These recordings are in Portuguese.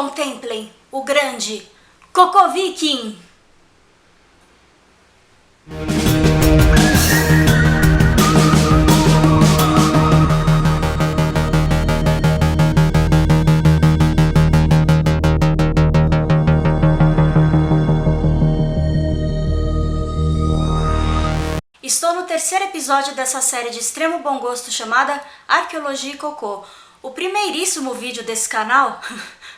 Contemplem o grande Cocô Viking! Estou no terceiro episódio dessa série de extremo bom gosto chamada Arqueologia e Cocô. O primeiríssimo vídeo desse canal,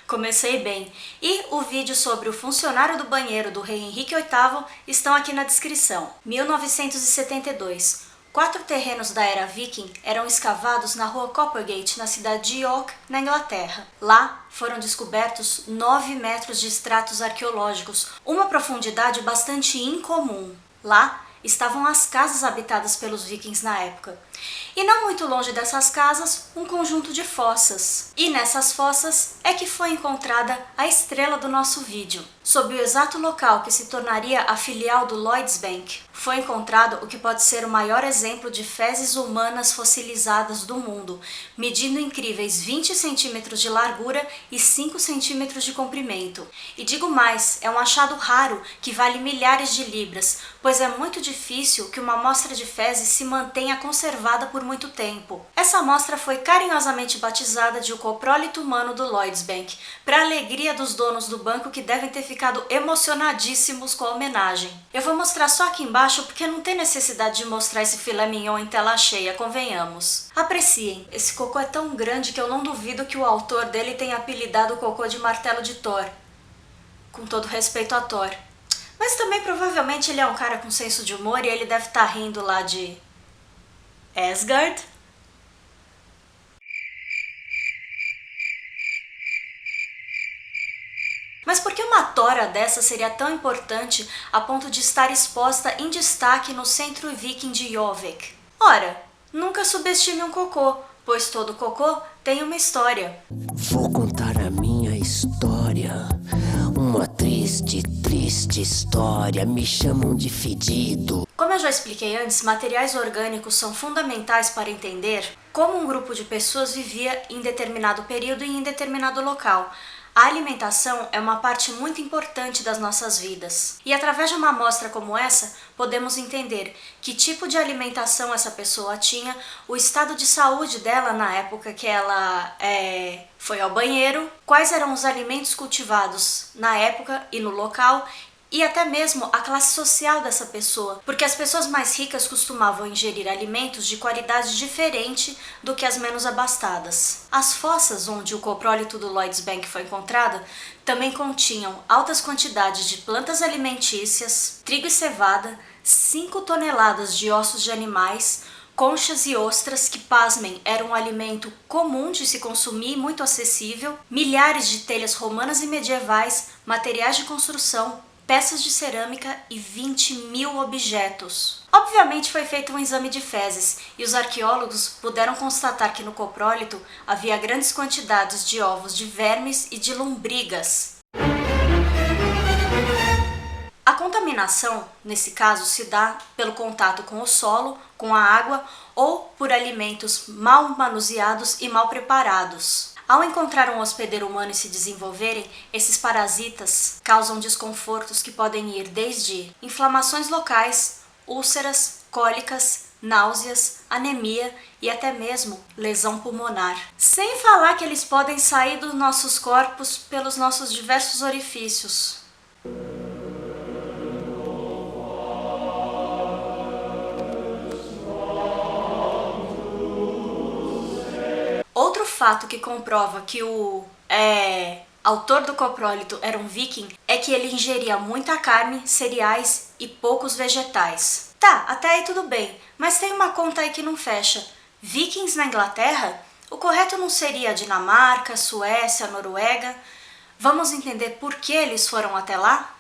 comecei bem, e o vídeo sobre o funcionário do banheiro do rei Henrique VIII estão aqui na descrição. 1972. 4 terrenos da era viking eram escavados na rua Coppergate, na cidade de York, na Inglaterra. Lá foram descobertos 9 metros de estratos arqueológicos, uma profundidade bastante incomum. Lá estavam as casas habitadas pelos vikings na época. E não muito longe dessas casas, um conjunto de fossas. E nessas fossas é que foi encontrada a estrela do nosso vídeo. Sob o exato local que se tornaria a filial do Lloyds Bank, foi encontrado o que pode ser o maior exemplo de fezes humanas fossilizadas do mundo, medindo incríveis 20 centímetros de largura e 5 centímetros de comprimento. E digo mais, é um achado raro que vale milhares de libras, pois é muito difícil que uma amostra de fezes se mantenha conservada por muito tempo. Essa amostra foi carinhosamente batizada de o coprólito humano do Lloyds Bank, para alegria dos donos do banco que devem ter ficado emocionadíssimos com a homenagem. Eu vou mostrar só aqui embaixo porque não tem necessidade de mostrar esse filé mignon em tela cheia, convenhamos. Apreciem, esse cocô é tão grande que eu não duvido que o autor dele tenha apelidado o cocô de martelo de Thor. Com todo respeito a Thor. Mas também provavelmente ele é um cara com senso de humor e ele deve estar rindo lá de Asgard? Mas por que uma tora dessa seria tão importante a ponto de estar exposta em destaque no centro viking de Jorvik? Ora, nunca subestime um cocô, pois todo cocô tem uma história. Vou contar a minha história, uma triste história, me chamam de fedido. Como eu já expliquei antes, materiais orgânicos são fundamentais para entender como um grupo de pessoas vivia em determinado período e em determinado local. A alimentação é uma parte muito importante das nossas vidas. E através de uma amostra como essa, podemos entender que tipo de alimentação essa pessoa tinha, o estado de saúde dela na época que ela foi ao banheiro, quais eram os alimentos cultivados na época e no local, e até mesmo a classe social dessa pessoa, porque as pessoas mais ricas costumavam ingerir alimentos de qualidade diferente do que as menos abastadas. As fossas onde o coprólito do Lloyds Bank foi encontrado também continham altas quantidades de plantas alimentícias, trigo e cevada, 5 toneladas de ossos de animais, conchas e ostras que, pasmem, eram um alimento comum de se consumir e muito acessível, milhares de telhas romanas e medievais, materiais de construção, peças de cerâmica e 20 mil objetos. Obviamente foi feito um exame de fezes e os arqueólogos puderam constatar que no coprólito havia grandes quantidades de ovos de vermes e de lombrigas. A contaminação, nesse caso, se dá pelo contato com o solo, com a água ou por alimentos mal manuseados e mal preparados. Ao encontrar um hospedeiro humano e se desenvolverem, esses parasitas causam desconfortos que podem ir desde inflamações locais, úlceras, cólicas, náuseas, anemia e até mesmo lesão pulmonar. Sem falar que eles podem sair dos nossos corpos pelos nossos diversos orifícios. Outro fato que comprova que o autor do coprólito era um viking é que ele ingeria muita carne, cereais e poucos vegetais. Tá, até aí tudo bem, mas tem uma conta aí que não fecha. Vikings na Inglaterra? O correto não seria Dinamarca, Suécia, Noruega? Vamos entender por que eles foram até lá?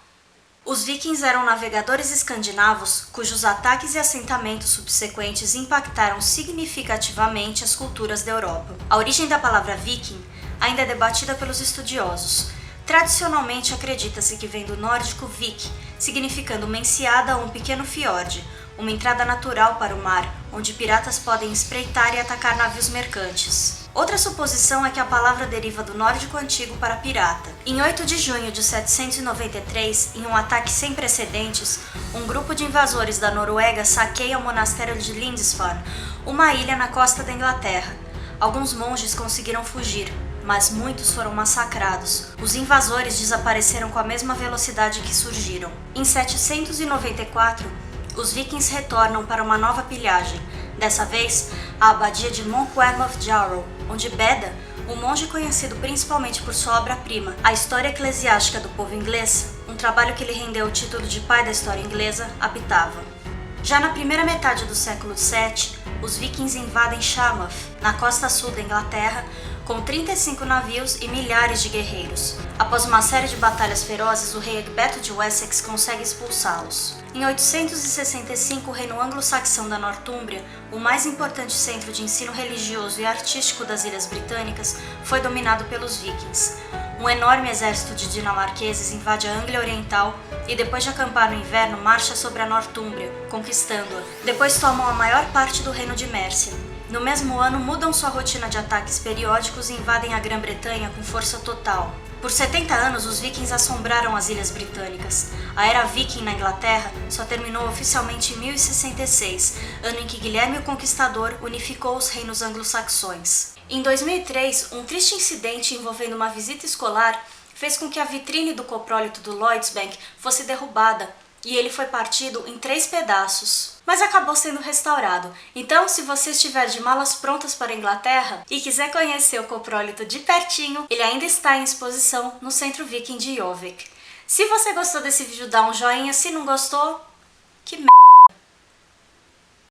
Os vikings eram navegadores escandinavos cujos ataques e assentamentos subsequentes impactaram significativamente as culturas da Europa. A origem da palavra viking ainda é debatida pelos estudiosos. Tradicionalmente acredita-se que vem do nórdico vik, significando uma enseada ou um pequeno fiord, uma entrada natural para o mar, onde piratas podem espreitar e atacar navios mercantes. Outra suposição é que a palavra deriva do nórdico antigo para pirata. Em 8 de junho de 793, em um ataque sem precedentes, um grupo de invasores da Noruega saqueia o monastério de Lindisfarne, uma ilha na costa da Inglaterra. Alguns monges conseguiram fugir, mas muitos foram massacrados. Os invasores desapareceram com a mesma velocidade que surgiram. Em 794, os vikings retornam para uma nova pilhagem, dessa vez a abadia de Monkwearmouth Jarrow, onde Beda, um monge conhecido principalmente por sua obra-prima, A História Eclesiástica do Povo Inglês, um trabalho que lhe rendeu o título de pai da história inglesa, habitava. Já na primeira metade do século VII, os vikings invadem Yarmouth, na costa sul da Inglaterra, com 35 navios e milhares de guerreiros. Após uma série de batalhas ferozes, o rei Egberto de Wessex consegue expulsá-los. Em 865, o reino anglo-saxão da Nortúmbria, o mais importante centro de ensino religioso e artístico das Ilhas Britânicas, foi dominado pelos vikings. Um enorme exército de dinamarqueses invade a Anglia Oriental e, depois de acampar no inverno, marcha sobre a Nortúmbria, conquistando-a. Depois tomam a maior parte do reino de Mércia. No mesmo ano, mudam sua rotina de ataques periódicos e invadem a Grã-Bretanha com força total. Por 70 anos, os vikings assombraram as Ilhas Britânicas. A era viking na Inglaterra só terminou oficialmente em 1066, ano em que Guilherme o Conquistador unificou os reinos anglo-saxões. Em 2003, um triste incidente envolvendo uma visita escolar fez com que a vitrine do coprólito do Lloyds Bank fosse derrubada e ele foi partido em 3 pedaços. Mas acabou sendo restaurado. Então, se você estiver de malas prontas para a Inglaterra e quiser conhecer o coprólito de pertinho, ele ainda está em exposição no Centro Viking de Jorvik. Se você gostou desse vídeo, dá um joinha. Se não gostou,